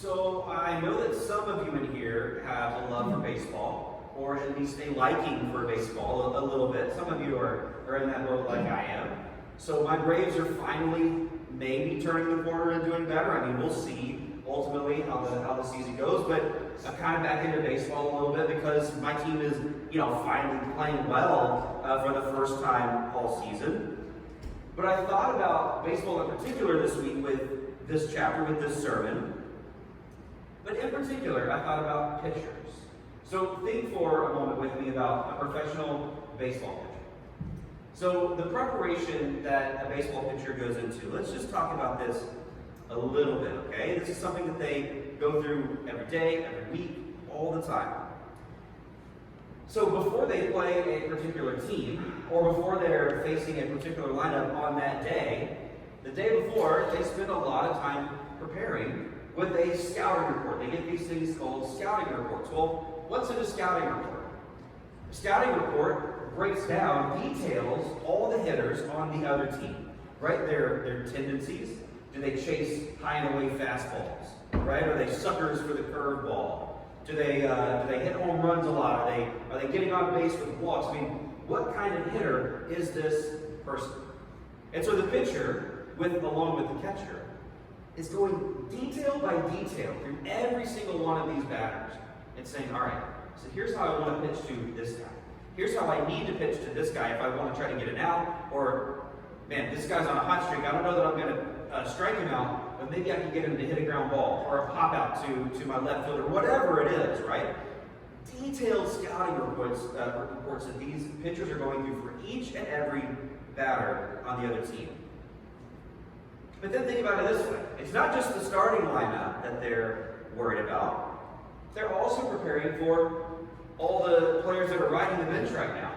So I know that some of you in here have a love for baseball, or at least a liking for baseball a little bit. Some of you are in that boat like I am. So my Braves are finally maybe turning the corner and doing better. I mean, we'll see ultimately how the season goes, but I'm kind of back into baseball a little bit because my team is, finally playing well for the first time all season. But I thought about baseball in particular this week with this chapter, with this sermon. But in particular, I thought about pitchers. So think for a moment with me about a professional baseball pitcher. So the preparation that a baseball pitcher goes into, let's just talk about this a little bit, okay? This is something that they go through every day, every week, all the time. So before they play a particular team, or before they're facing a particular lineup on that day, the day before, they spend a lot of time preparing with a scouting report. They get these things called scouting reports. Well, what's in a scouting report? A scouting report breaks down, details all the hitters on the other team, right? Their tendencies. Do they chase high and away fastballs, right? Are they suckers for the curveball? Do they hit home runs a lot? Are they getting on base with walks? I mean, what kind of hitter is this person? And so the pitcher, along with the catcher, is going detail by detail through every single one of these batters and saying, all right, so here's how I want to pitch to this guy. Here's how I need to pitch to this guy if I want to try to get it out. Or, man, this guy's on a hot streak. I don't know that I'm going to strike him out, but maybe I can get him to hit a ground ball or a pop out to my left fielder, whatever it is, right? Detailed scouting reports that these pitchers are going through for each and every batter on the other team. But then think about it this way. It's not just the starting lineup that they're worried about. They're also preparing for all the players that are riding the bench right now.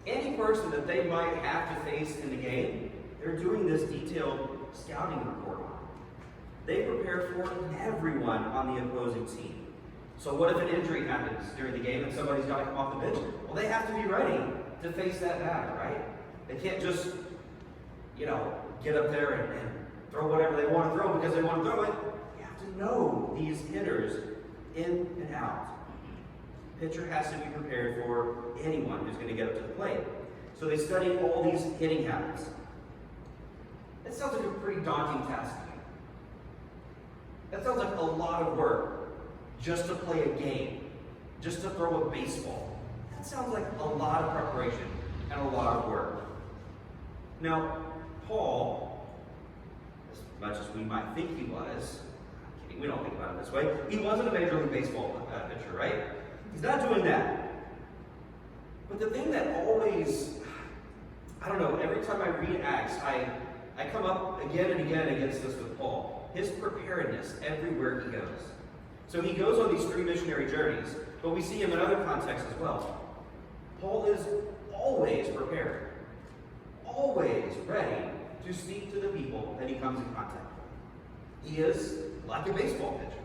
Any person that they might have to face in the game, they're doing this detailed scouting report on. They prepare for everyone on the opposing team. So what if an injury happens during the game and somebody's got to come off the bench? Well, they have to be ready to face that batter, right? They can't just, get up there and throw whatever they want to throw because they want to throw it. You have to know these hitters in and out. The pitcher has to be prepared for anyone who's going to get up to the plate. So they study all these hitting habits. That sounds like a pretty daunting task to me. That sounds like a lot of work just to play a game, just to throw a baseball. That sounds like a lot of preparation and a lot of work. Now, Paul, as much as we might think he was, I'm kidding, we don't think about it this way, he wasn't a Major League Baseball pitcher, right? He's not doing that. But the thing that always, every time I read Acts, I come up again and again against this with Paul. His preparedness everywhere he goes. So he goes on these 3 missionary journeys, but we see him in other contexts as well. Paul is always prepared, always ready to speak to the people that he comes in contact with. He is like a baseball pitcher.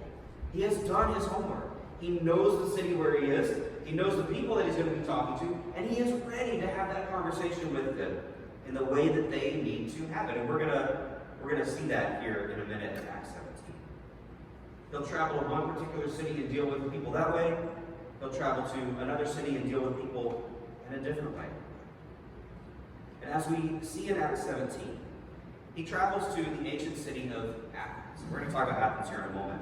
He has done his homework. He knows the city where he is. He knows the people that he's going to be talking to, and he is ready to have that conversation with them in the way that they need to have it. And we're gonna see that here in a minute in Acts 17. He'll travel to one particular city and deal with the people that way. He'll travel to another city and deal with people in a different way. And as we see in Acts 17, he travels to the ancient city of Athens. We're going to talk about Athens here in a moment.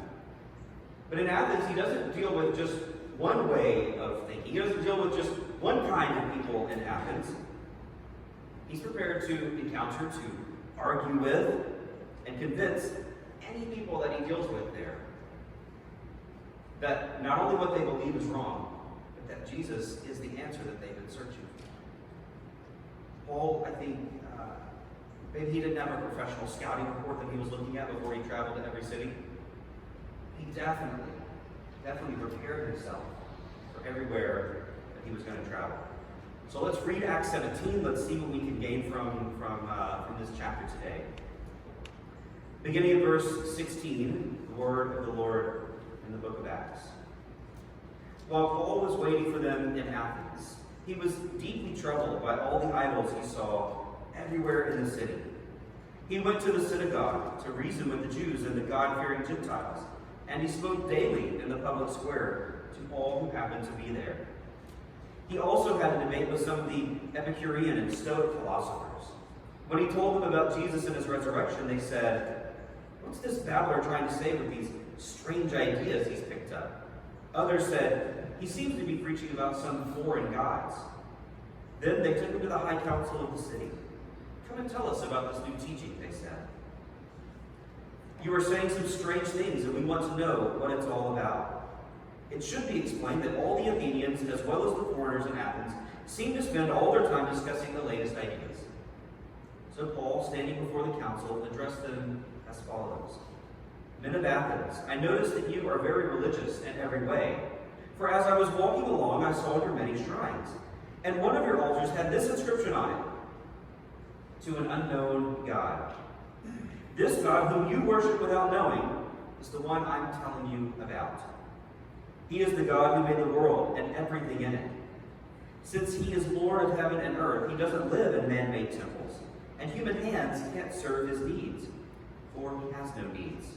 But in Athens, he doesn't deal with just one way of thinking. He doesn't deal with just one kind of people in Athens. He's prepared to encounter, to argue with, and convince any people that he deals with there that not only what they believe is wrong, but that Jesus is the answer that they've been searching for. Paul, I think, maybe he didn't have a professional scouting report that he was looking at before he traveled to every city. He definitely prepared himself for everywhere that he was going to travel. So let's read Acts 17. Let's see what we can gain from this chapter today. Beginning in verse 16, the word of the Lord in the book of Acts. While Paul was waiting for them in Athens, he was deeply troubled by all the idols he saw everywhere in the city. He went to the synagogue to reason with the Jews and the God-fearing Gentiles, and he spoke daily in the public square to all who happened to be there. He also had a debate with some of the Epicurean and Stoic philosophers. When he told them about Jesus and his resurrection, they said, "What's this babbler trying to say with these strange ideas he's picked up?" Others said, "He seems to be preaching about some foreign gods." Then they took him to the high council of the city. "Come and tell us about this new teaching," they said. "You are saying some strange things, and we want to know what it's all about." It should be explained that all the Athenians, as well as the foreigners in Athens, seem to spend all their time discussing the latest ideas. So Paul, standing before the council, addressed them as follows. "Men of Athens, I notice that you are very religious in every way. For as I was walking along, I saw your many shrines, and one of your altars had this inscription on it: To an unknown God. This God whom you worship without knowing is the one I'm telling you about. He is the God who made the world and everything in it. Since he is Lord of heaven and earth, he doesn't live in man-made temples, and human hands can't serve his needs, for he has no needs.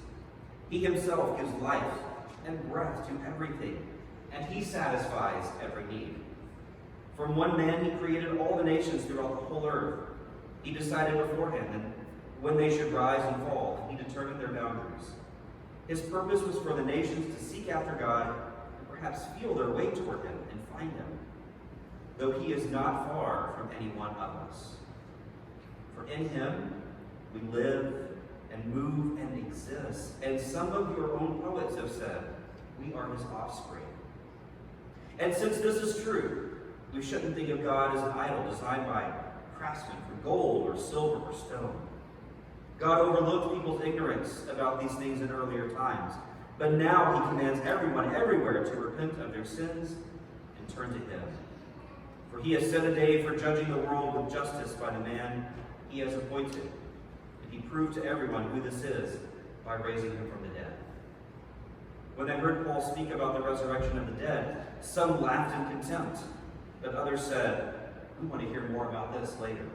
He himself gives life and breath to everything, and he satisfies every need. From one man he created all the nations throughout the whole earth. He decided beforehand and when they should rise and fall, and he determined their boundaries. His purpose was for the nations to seek after God, perhaps feel their way toward him and find him, though he is not far from any one of us. For in him we live and move and exist, and some of your own poets have said, we are his offspring. And since this is true, we shouldn't think of God as an idol designed by craftsmen from gold or silver or stone. God overlooked people's ignorance about these things in earlier times, but now he commands everyone everywhere to repent of their sins and turn to him. For he has set a day for judging the world with justice by the man he has appointed, and he proved to everyone who this is by raising him from the dead." When they heard Paul speak about the resurrection of the dead, some laughed in contempt, but others said, "We want to hear more about this later."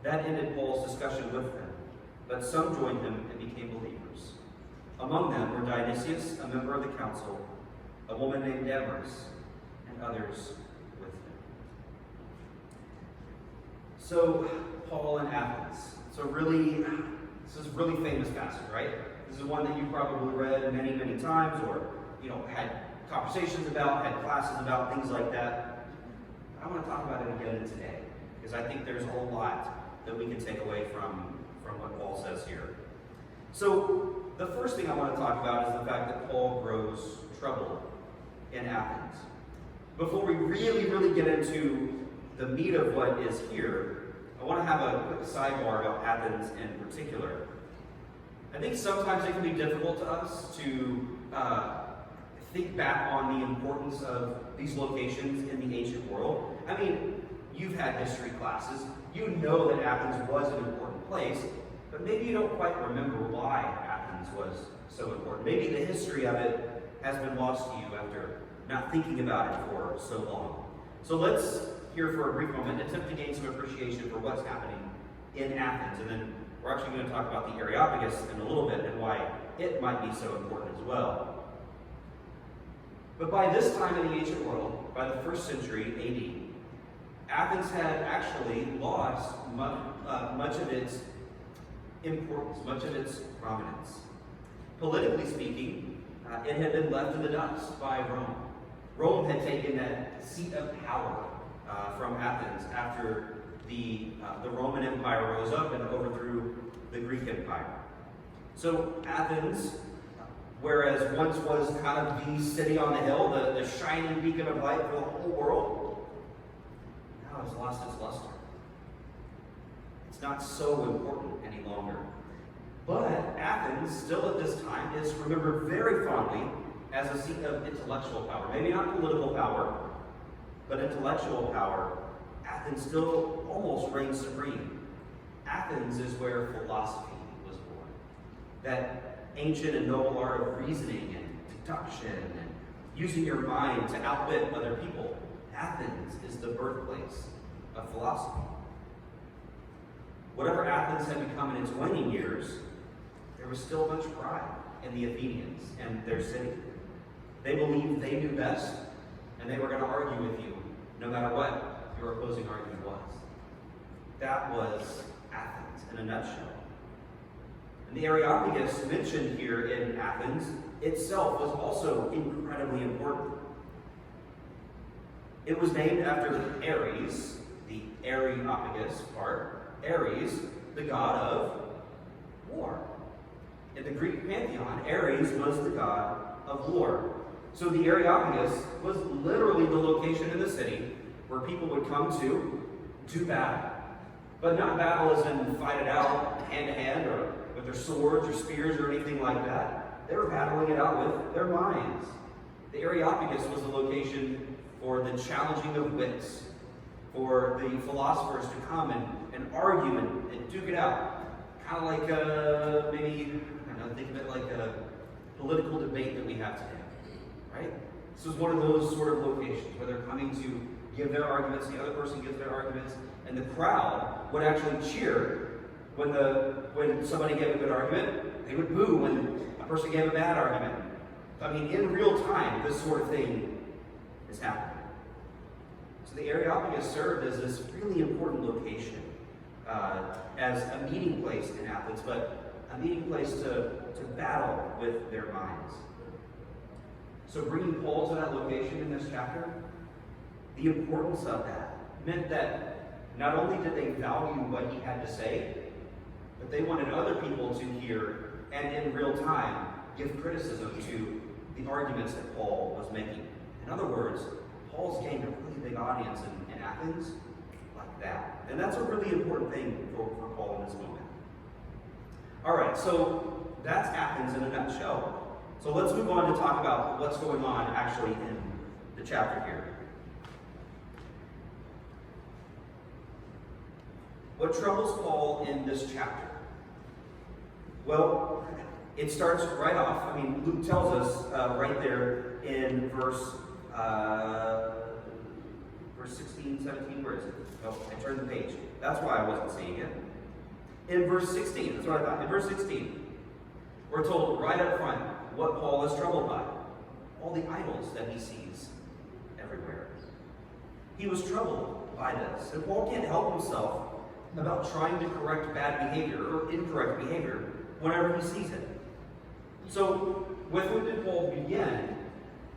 That ended Paul's discussion with them, but some joined him and became believers. Among them were Dionysius, a member of the council, a woman named Damaris, and others with him. So, Paul in Athens. This is really famous passage, right? This is one that you've probably read many, many times, or had conversations about, had classes about, things like that. I want to talk about it again today, because I think there's a whole lot that we can take away from what Paul says here. So, the first thing I want to talk about is the fact that Paul grows trouble in Athens. Before we really get into the meat of what is here, I want to have a quick sidebar about Athens in particular. I think sometimes it can be difficult to us to think back on the importance of these locations in the ancient world. I mean, you've had history classes. You know that Athens was an important place, but maybe you don't quite remember why Athens was so important. Maybe the history of it has been lost to you after not thinking about it for so long. So let's, here for a brief moment, attempt to gain some appreciation for what's happening in Athens. And then we're actually going to talk about the Areopagus in a little bit and why it might be so important as well. But by this time in the ancient world, by the 1st century AD, Athens had actually lost much of its importance, much of its prominence. Politically speaking, it had been left in the dust by Rome. Rome had taken that seat of power from Athens after the Roman Empire rose up and overthrew the Greek Empire. So Athens, whereas once was kind of the city on the hill, the shining beacon of light for the whole world, now has lost its luster. It's not so important any longer. But Athens, still at this time, is remembered very fondly as a seat of intellectual power. Maybe not political power, but intellectual power. Athens still almost reigns supreme. Athens is where philosophy was born. That ancient and noble art of reasoning and deduction and using your mind to outwit other people. Athens is the birthplace of philosophy. Whatever Athens had become in its waning years, there was still much pride in the Athenians and their city. They believed they knew best, and they were going to argue with you no matter what your opposing argument was. That was Athens in a nutshell. And the Areopagus mentioned here in Athens itself was also incredibly important. It was named after Ares, the Areopagus part. Ares, the god of war. In the Greek pantheon, Ares was the god of war. So the Areopagus was literally the location in the city where people would come to do battle. But not battle as in fight it out hand to hand or with their swords or spears or anything like that. They were battling it out with their minds. The Areopagus was the location for the challenging of wits, for the philosophers to come and argue and duke it out. Kind of like maybe, I don't know, think of it like a political debate that we have today, right? This is one of those sort of locations where they're coming to give their arguments, the other person gives their arguments, and the crowd would actually cheer when somebody gave a good argument. They would boo when a person gave a bad argument. I mean, in real time, this sort of thing is happening. So the Areopagus served as this really important location, as a meeting place in Athens, but a meeting place to battle with their minds. So bringing Paul to that location in this chapter, the importance of that meant that not only did they value what he had to say, but they wanted other people to hear and in real time give criticism to the arguments that Paul was making. In other words, Paul's gained a really big audience in Athens like that. And that's a really important thing for Paul in this moment. All right, so that's Athens in a nutshell. So let's move on to talk about what's going on actually in the chapter here. What troubles Paul in this chapter? Well, it starts right off. I mean, Luke tells us right there in verse 16, 17, where is it? Oh, I turned the page. That's why I wasn't seeing it. In verse 16, that's what I thought. In verse 16, we're told right up front what Paul is troubled by. All the idols that he sees everywhere. He was troubled by this. And Paul can't help himself about trying to correct bad behavior or incorrect behavior whenever he sees it. So, with whom did Paul begin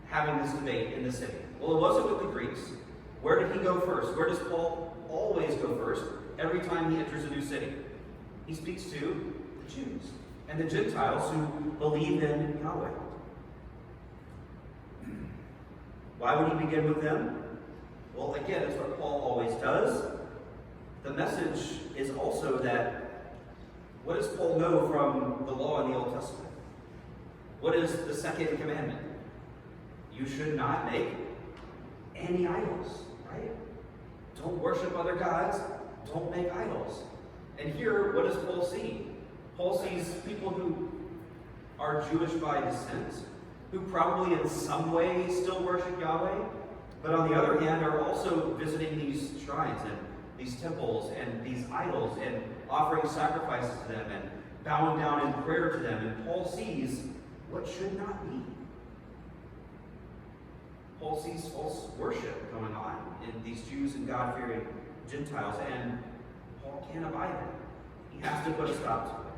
having this debate in the city? Well, it wasn't with the Greeks. Where did he go first? Where does Paul always go first every time he enters a new city? He speaks to the Jews and the Gentiles who believe in Yahweh. Why would he begin with them? Well, again, it's what Paul always does. The message is also that, what does Paul know from the law in the Old Testament? What is the second commandment? You should not make any idols, right? Don't worship other gods. Don't make idols. And here, what does Paul see? Paul sees people who are Jewish by descent, who probably in some way still worship Yahweh, but on the other hand are also visiting these shrines and these temples and these idols and offering sacrifices to them and bowing down in prayer to them. And Paul sees what should not be. Paul sees false worship going on in these Jews and God-fearing Gentiles, and Paul can't abide it. He has to put a stop to it.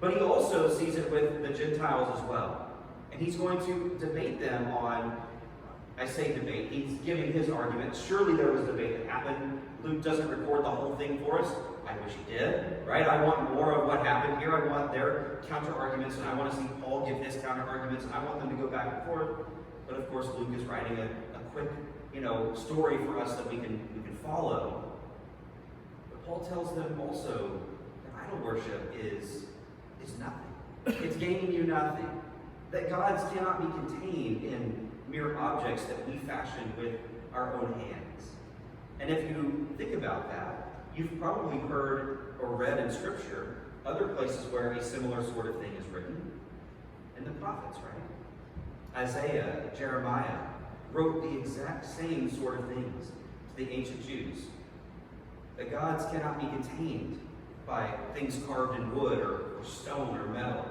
But he also sees it with the Gentiles as well. And he's going to debate them on, I say debate, he's giving his arguments. Surely there was debate that happened. Luke doesn't record the whole thing for us. I wish he did, right? I want more of what happened here. I want their counter-arguments, and I want to see Paul give his counter-arguments, and I want them to go back and forth. But of course, Luke is writing a quick, story for us that we can follow. But Paul tells them also that idol worship is nothing. It's gaining you nothing. That gods cannot be contained in mere objects that we fashion with our own hands. And if you think about that, you've probably heard or read in Scripture other places where a similar sort of thing is written. In the prophets, right? Isaiah, Jeremiah wrote the exact same sort of things to the ancient Jews. That gods cannot be contained by things carved in wood or or stone or metal.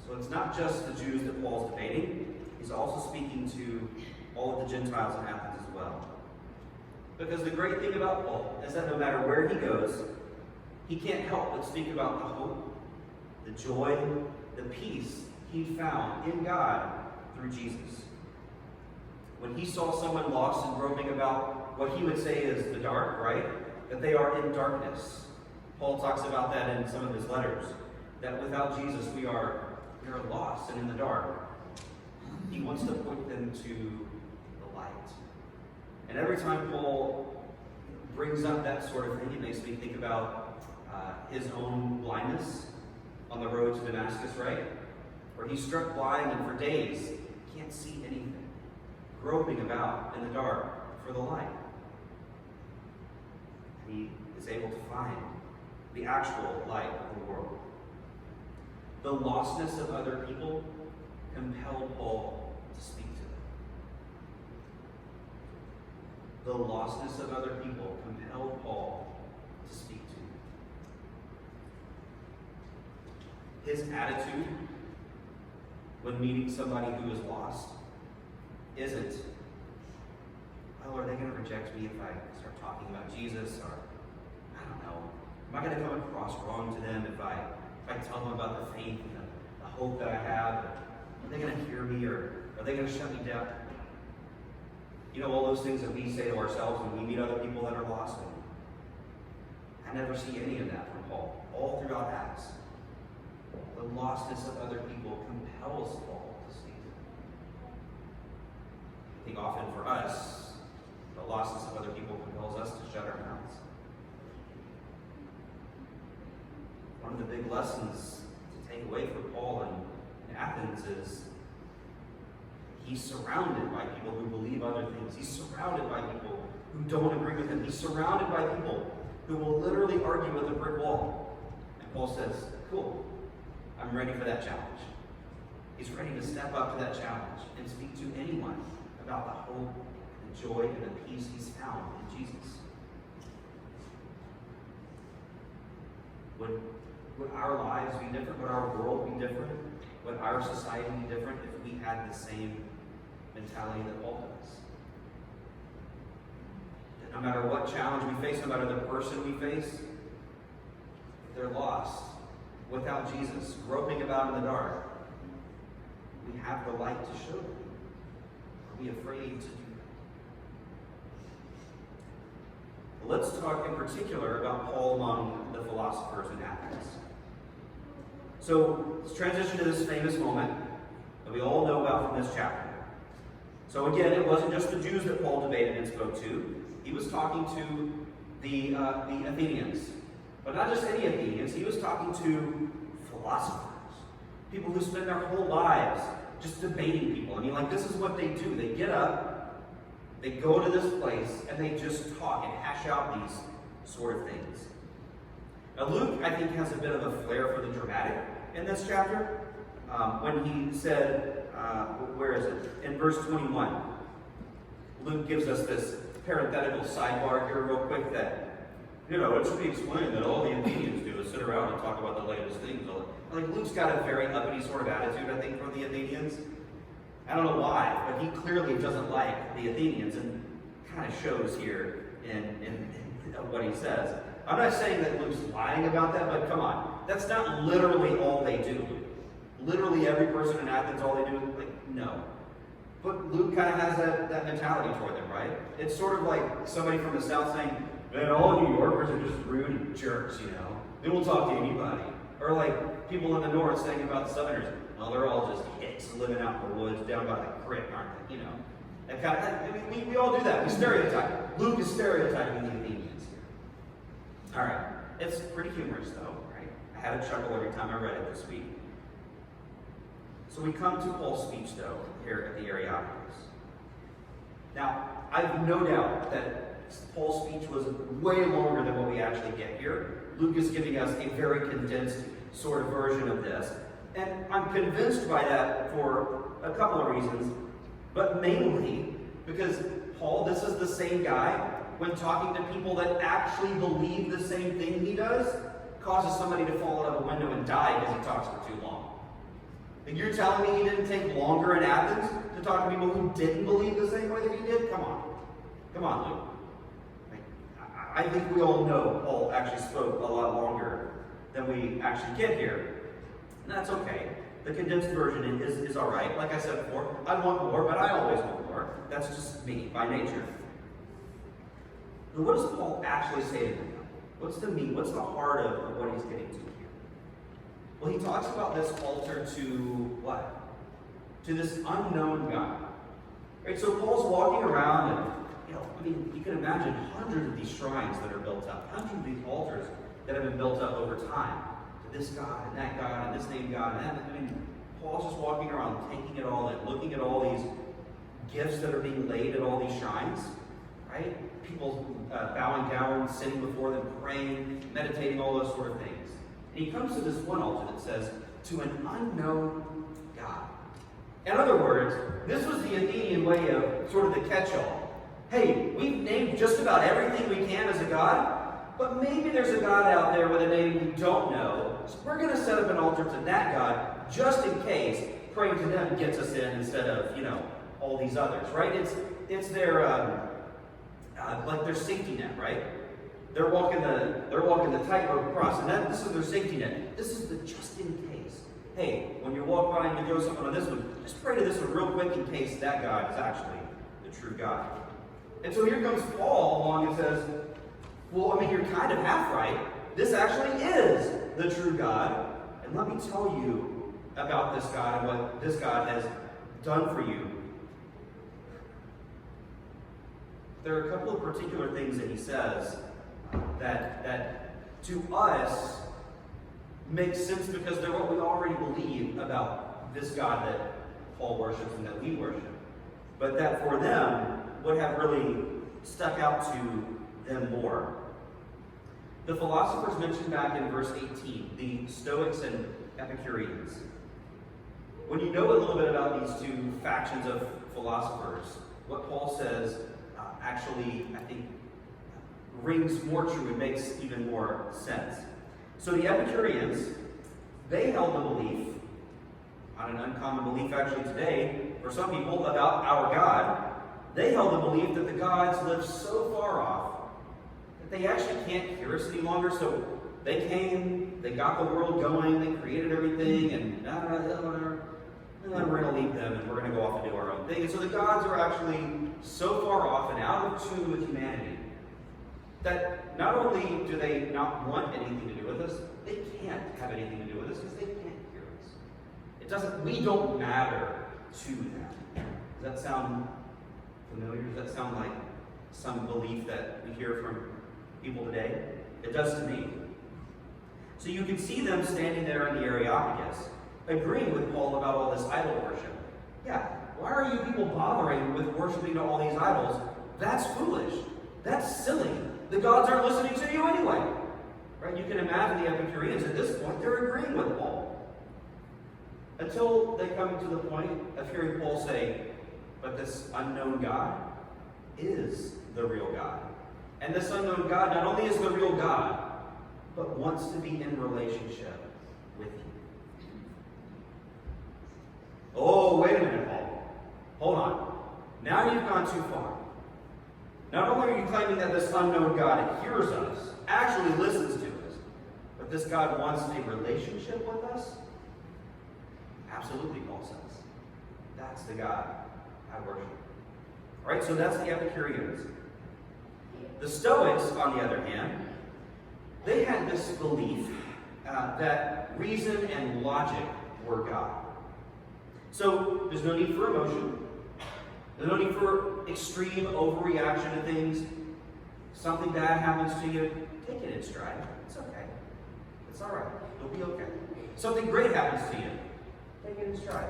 So it's not just the Jews that Paul's debating. He's also speaking to all of the Gentiles in Athens as well. Because the great thing about Paul is that no matter where he goes, he can't help but speak about the hope, the joy, the peace he found in God through Jesus. When he saw someone lost and groping about what he would say is the dark, right? That they are in darkness. Paul talks about that in some of his letters. That without Jesus we are lost and in the dark. He wants to point them to the light. And every time Paul brings up that sort of thing, it makes me think about his own blindness on the road to Damascus, right? Where he's struck blind and for days can't see anything, groping about in the dark for the light. He is able to find the actual light of the world. The lostness of other people compelled Paul to speak to them. The lostness of other people compelled Paul to speak to them. His attitude when meeting somebody who is lost isn't, well, are they going to reject me if I start talking about Jesus? Or, I don't know, am I going to come across wrong to them if I tell them about the faith and the hope that I have? Are they going to hear me, or are they going to shut me down? You know, all those things that we say to ourselves when we meet other people that are lost. I never see any of that from Paul, all throughout Acts. The lostness of other people compels Paul to speak to them. I think often for us, the lostness of other people compels us to shut our mouths. One of the big lessons to take away from Paul in Athens is he's surrounded by people who believe other things. He's surrounded by people who don't agree with him. He's surrounded by people who will literally argue with a brick wall. And Paul says, cool, I'm ready for that challenge. He's ready to step up to that challenge and speak to anyone about the hope, the joy, and the peace he's found in Jesus. Would our lives be different? Would our world be different? Would our society be different if we had the same mentality that Paul does? That no matter what challenge we face, no matter the person we face, if they're lost, without Jesus, groping about in the dark, we have the light to show them. Are we afraid to do that? Let's talk in particular about Paul among the philosophers in Athens. So let's transition to this famous moment that we all know about from this chapter. So again, it wasn't just the Jews that Paul debated and spoke to. He was talking to the Athenians. But not just any Athenians, he was talking to philosophers. People who spend their whole lives just debating people. I mean, like, this is what they do. They get up, they go to this place, and they just talk and hash out these sort of things. Now, Luke, I think, has a bit of a flair for the dramatic in this chapter. When he said, where is it? In verse 21, Luke gives us this parenthetical sidebar here real quick that, you know, it should be explained that all the Athenians do is sit around and talk about the latest things. Like, Luke's got a very uppity sort of attitude, I think, from the Athenians. I don't know why, but he clearly doesn't like the Athenians, and kind of shows here in what he says. I'm not saying that Luke's lying about that, but come on. That's not literally all they do. Literally every person in Athens, all they do, like, no. But Luke kind of has that mentality toward them, right? It's sort of like somebody from the South saying, man, all New Yorkers are just rude and jerks, you know. They won't talk to anybody. Or like people in the North saying about the Southerners, well, they're all just hicks living out in the woods down by the creek, aren't they? You know. That kind of, I mean, we all do that. We stereotype. Luke is stereotyping the Athenians here. All right. It's pretty humorous, though, right? I had a chuckle every time I read it this week. So we come to Paul's speech, though, here at the Areopagus. Now, I have no doubt that Paul's speech was way longer than what we actually get here. Luke is giving us a very condensed sort of version of this. And I'm convinced by that for a couple of reasons, but mainly because Paul, this is the same guy when talking to people that actually believe the same thing he does, causes somebody to fall out of a window and die because he talks for too long. And you're telling me he didn't take longer in Athens to talk to people who didn't believe the same way that he did? Come on. Come on, Luke. I think we all know Paul actually spoke a lot longer than we actually get here. And that's okay. The condensed version is all right. Like I said before, I want more, but I always want more. That's just me, by nature. But what does Paul actually say to them? What's the meat? What's the heart of what he's getting to here? Well, he talks about this altar to what? To this unknown God. Right? So Paul's walking around and, you can imagine hundreds of these shrines that are built up, hundreds of these altars that have been built up over time. To this God and that God and this name God and that. Paul's just walking around, taking it all in, looking at all these gifts that are being laid at all these shrines, right? People bowing down, sitting before them, praying, meditating, all those sort of things. And he comes to this one altar that says, to an unknown God. In other words, this was the Athenian way of sort of the catch-all. Hey, we've named just about everything we can as a God, but maybe there's a God out there with a name we don't know, so we're going to set up an altar to that God just in case praying to them gets us in instead of, all these others, right? It's their like their safety net, right? They're walking the tightrope across, and this is their safety net. This is the just in case. Hey, when you walk by and you go something on this one, just pray to this one real quick in case that God is actually the true God. And so here comes Paul along and says, well, you're kind of half right. This actually is the true God. And let me tell you about this God and what this God has done for you. There are a couple of particular things that he says that to us make sense because they're what we already believe about this God that Paul worships and that we worship. But that for them would have really stuck out to them more. The philosophers mentioned back in verse 18, the Stoics and Epicureans. When you know a little bit about these two factions of philosophers, what Paul says actually, I think, rings more true and makes even more sense. So the Epicureans, they held the belief, not an uncommon belief actually today, for some people, about our God. They held the belief that the gods live so far off that they actually can't hear us any longer. So they came, they got the world going, they created everything, and we're going to leave them and we're going to go off and do our own thing. And so the gods are actually so far off and out of tune with humanity that not only do they not want anything to do with us, they can't have anything to do with us because they can't hear us. We don't matter to them. Does that sound familiar? Does that sound like some belief that we hear from people today? It does to me. So you can see them standing there in the Areopagus, agreeing with Paul about all this idol worship. Yeah, why are you people bothering with worshiping all these idols? That's foolish. That's silly. The gods aren't listening to you anyway. Right? You can imagine the Epicureans at this point, they're agreeing with Paul. Until they come to the point of hearing Paul say, but this unknown God is the real God. And this unknown God not only is the real God, but wants to be in relationship with you. Oh, wait a minute, Paul. Hold on. Now you've gone too far. Not only are you claiming that this unknown God hears us, actually listens to us, but this God wants a relationship with us? Absolutely, Paul says. That's the God I worship. All right, so that's the Epicureans. The Stoics, on the other hand, they had this belief that reason and logic were God. So there's no need for emotion. There's no need for extreme overreaction to things. Something bad happens to you, take it in stride. It's okay. It's all right. You'll be okay. Something great happens to you, take it in stride.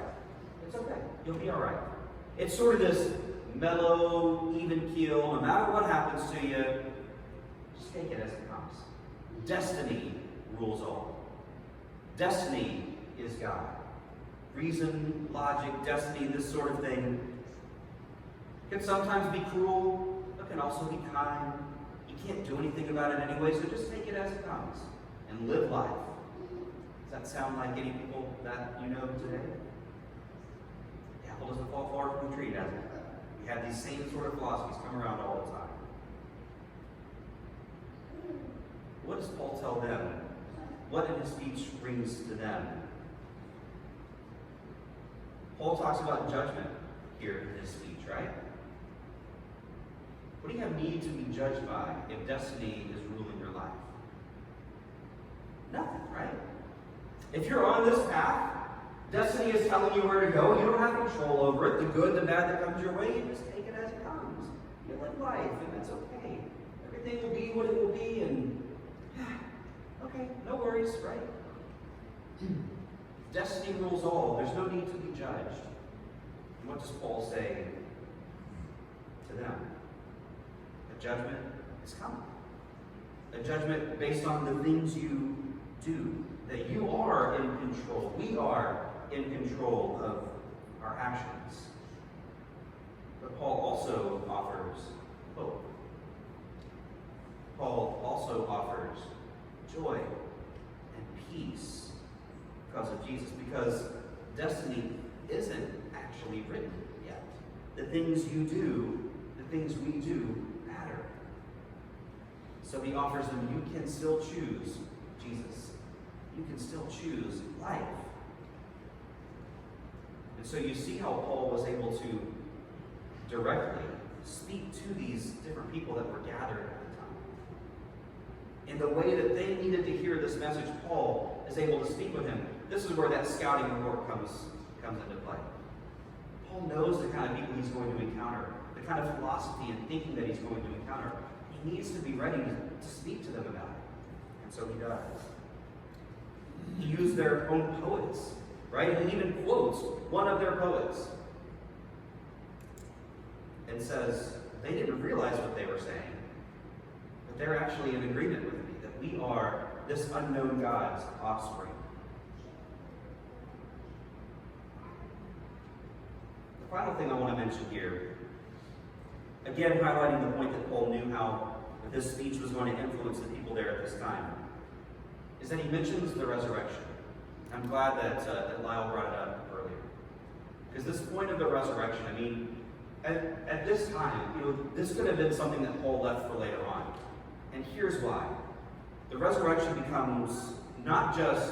It's okay. You'll be all right. It's sort of this mellow, even keel. No matter what happens to you, just take it as it comes. Destiny rules all. Destiny is God. Reason, logic, destiny, this sort of thing can sometimes be cruel. Okay, can also be kind. You can't do anything about it anyway, so just take it as it comes and live life. Does that sound like any people that you know today? The apple doesn't fall far from the tree, does it? We have these same sort of philosophies come around all the time. What does Paul tell them? What in his speech rings to them? Paul talks about judgment here in his speech, right? What do you have need to be judged by if destiny is ruling your life? Nothing, right? If you're on this path, destiny is telling you where to go. You don't have control over it. The good, the bad that comes your way, you just take it as it comes. You live life, and that's okay. Everything will be what it will be, and okay, no worries, right? Destiny rules all. There's no need to be judged. And what does Paul say to them? A judgment is coming. A judgment based on the things you do. That you are in control. We are in control of our actions. But Paul also offers hope. Paul also offers joy and peace because of Jesus. Because destiny isn't actually written yet. The things you do, the things we do, matter. So he offers them, you can still choose Jesus. You can still choose life. And so you see how Paul was able to directly speak to these different people that were gathered at the time. In the way that they needed to hear this message, Paul is able to speak with him. This is where that scouting report comes into play. Paul knows the kind of people he's going to encounter, the kind of philosophy and thinking that he's going to encounter. He needs to be ready to speak to them about it. And so he does. He used their own poets, right? He even quotes one of their poets and says, they didn't realize what they were saying, but they're actually in agreement with me, that we are this unknown God's offspring. The final thing I want to mention here, again highlighting the point that Paul knew how this speech was going to influence the people there at this time, is that he mentions the resurrection. I'm glad that Lyle brought it up earlier. Because this point of the resurrection, I mean, at this time, this could have been something that Paul left for later on. And here's why. The resurrection becomes not just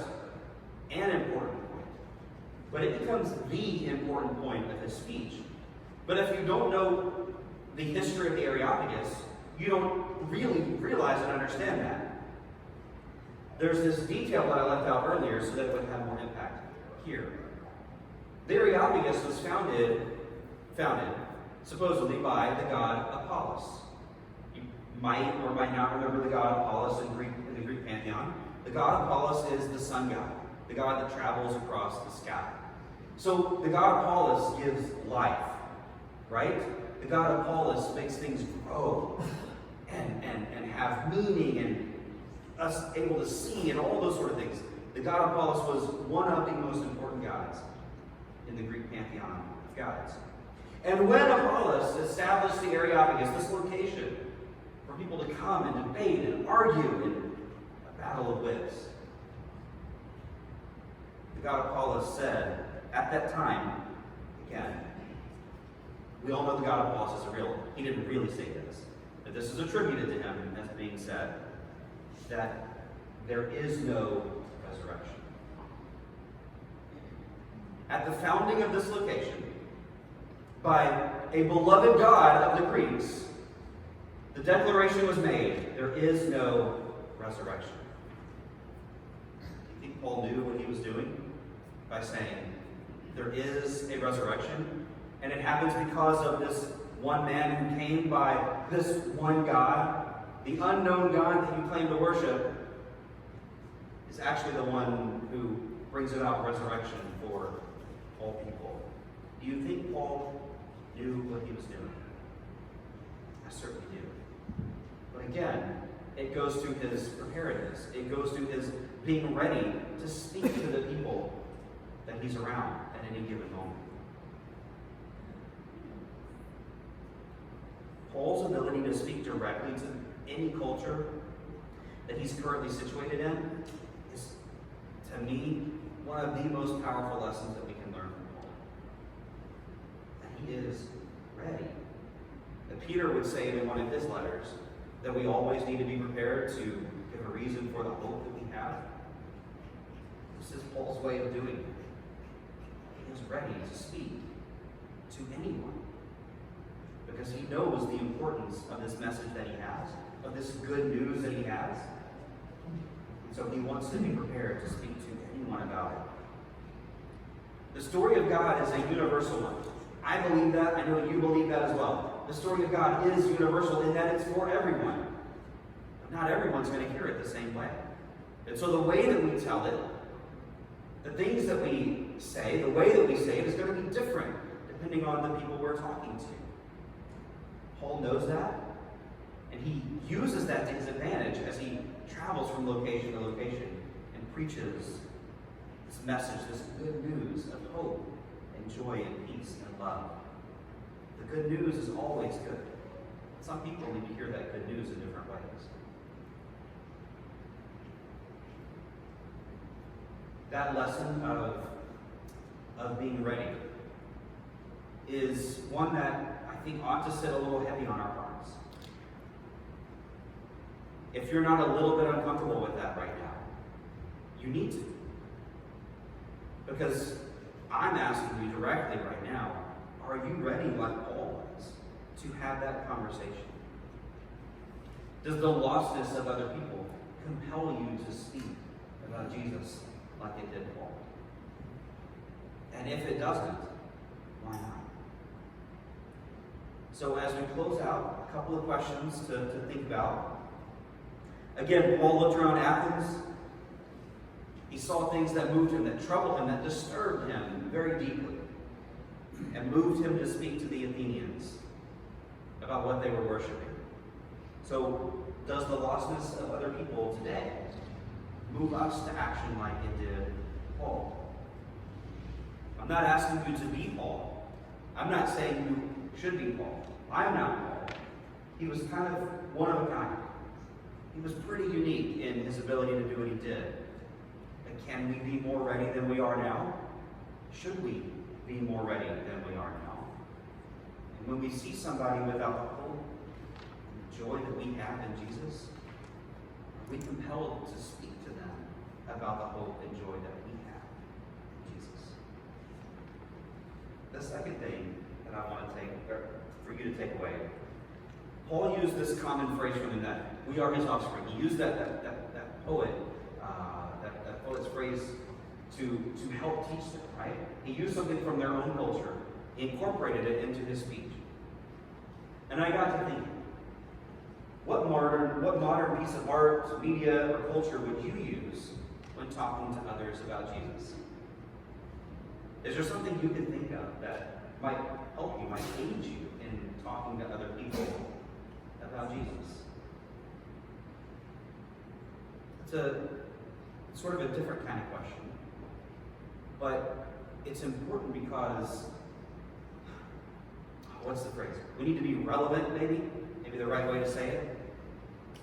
an important point, but it becomes the important point of his speech. But if you don't know the history of the Areopagus, you don't really realize and understand that. There's this detail that I left out earlier so that it would have more impact here. The Areopagus was founded supposedly by the god Apollos. You might or might not remember the god Apollos in the Greek pantheon. The god Apollos is the sun god, the god that travels across the sky. So the god Apollos gives life, right? The god Apollos makes things grow and have meaning and us able to see and all those sort of things. The god Apollos was one of the most important gods in the Greek pantheon of gods. And when Apollos established the Areopagus, this location for people to come and debate and argue in a battle of wits, the god Apollos said at that time, again, we all know the god Apollos is real. He didn't really say this, but this is attributed to him as being said, that there is no resurrection. At the founding of this location, by a beloved god of the Greeks, the declaration was made, there is no resurrection. Do you think Paul knew what he was doing by saying, there is a resurrection, and it happens because of this one man who came by this one God? The unknown God that you claim to worship is actually the one who brings about resurrection for all people. Do you think Paul knew what he was doing? I certainly do. But again, it goes to his preparedness. It goes to his being ready to speak to the people that he's around at any given moment. Paul's ability to speak directly to any culture that he's currently situated in is, to me, one of the most powerful lessons that we can learn from Paul. That he is ready. That Peter would say in one of his letters that we always need to be prepared to give a reason for the hope that we have. This is Paul's way of doing it. He is ready to speak to anyone because he knows the importance of this message that he has, of this good news that he has. And so he wants to be prepared to speak to anyone about it. The story of God is a universal one. I believe that. I know you believe that as well. The story of God is universal in that it's for everyone. But not everyone's going to hear it the same way. And so the way that we tell it, the things that we say, the way that we say it is going to be different depending on the people we're talking to. Paul knows that, and he uses that to his advantage as he travels from location to location and preaches this message, this good news of hope and joy and peace and love. The good news is always good. Some people need to hear that good news in different ways. That lesson of being ready is one that I think ought to sit a little heavy on our hearts. If you're not a little bit uncomfortable with that right now, you need to. Because I'm asking you directly right now, are you ready like Paul was to have that conversation? Does the lostness of other people compel you to speak about Jesus like it did Paul? And if it doesn't, why not? So as we close out, a couple of questions to think about. Again, Paul looked around Athens. He saw things that moved him, that troubled him, that disturbed him very deeply, and moved him to speak to the Athenians about what they were worshiping. So, does the lostness of other people today move us to action like it did Paul? I'm not asking you to be Paul. I'm not saying you should be Paul. I'm not Paul. He was kind of one of a kind. He was pretty unique in his ability to do what he did. But can we be more ready than we are now? Should we be more ready than we are now? And when we see somebody without the hope and the joy that we have in Jesus, are we compelled to speak to them about the hope and joy that we have in Jesus? The second thing that I want to for you to take away, Paul used this common phrase from him that we are his offspring. He used that poet's phrase to help teach them, right? He used something from their own culture, incorporated it into his speech. And I got to thinking, what modern piece of art, media, or culture would you use when talking to others about Jesus? Is there something you can think of that might help you, might aid you in talking to other people about Jesus? It's sort of a different kind of question. But it's important because, what's the phrase? We need to be relevant, maybe the right way to say it.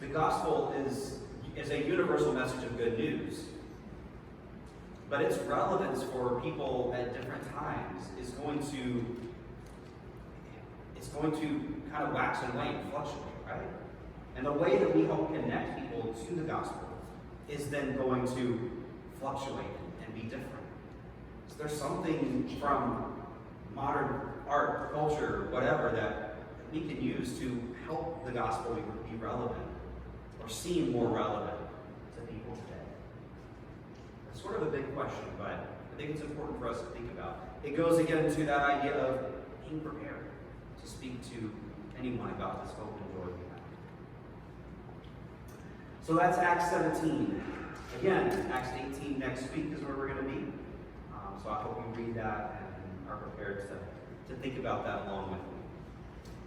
The gospel is a universal message of good news. But its relevance for people at different times is going to kind of wax and wane, fluctuate, right? And the way that we help connect people to the gospel is then going to fluctuate and be different. So there's something from modern art, culture, whatever, that we can use to help the gospel be relevant or seem more relevant to people today. It's sort of a big question, but I think it's important for us to think about. It goes again to that idea of being prepared to speak to anyone about this hope and joy we have. So that's Acts 17. Again, Acts 18 next week is where we're going to be. So I hope you read that and are prepared to think about that along with me.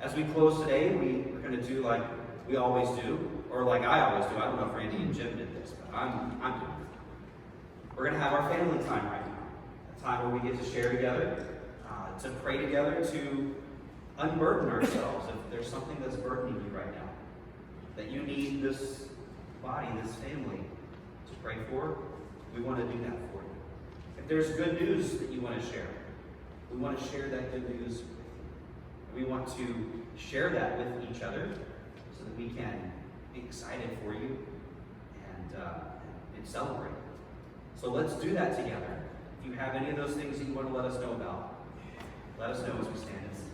As we close today, we're going to do like we always do, or like I always do. I don't know if Randy and Jim did this, but I'm doing it. We're going to have our family time right now. A time where we get to share together, to pray together, to unburden ourselves if there's something that's burdening you right now, that you need this body, this family to pray for. We want to do that for you. If there's good news that you want to share, we want to share that good news with you. We want to share that with each other so that we can be excited for you and celebrate. So let's do that together. If you have any of those things that you want to let us know about, let us know as we stand and sing.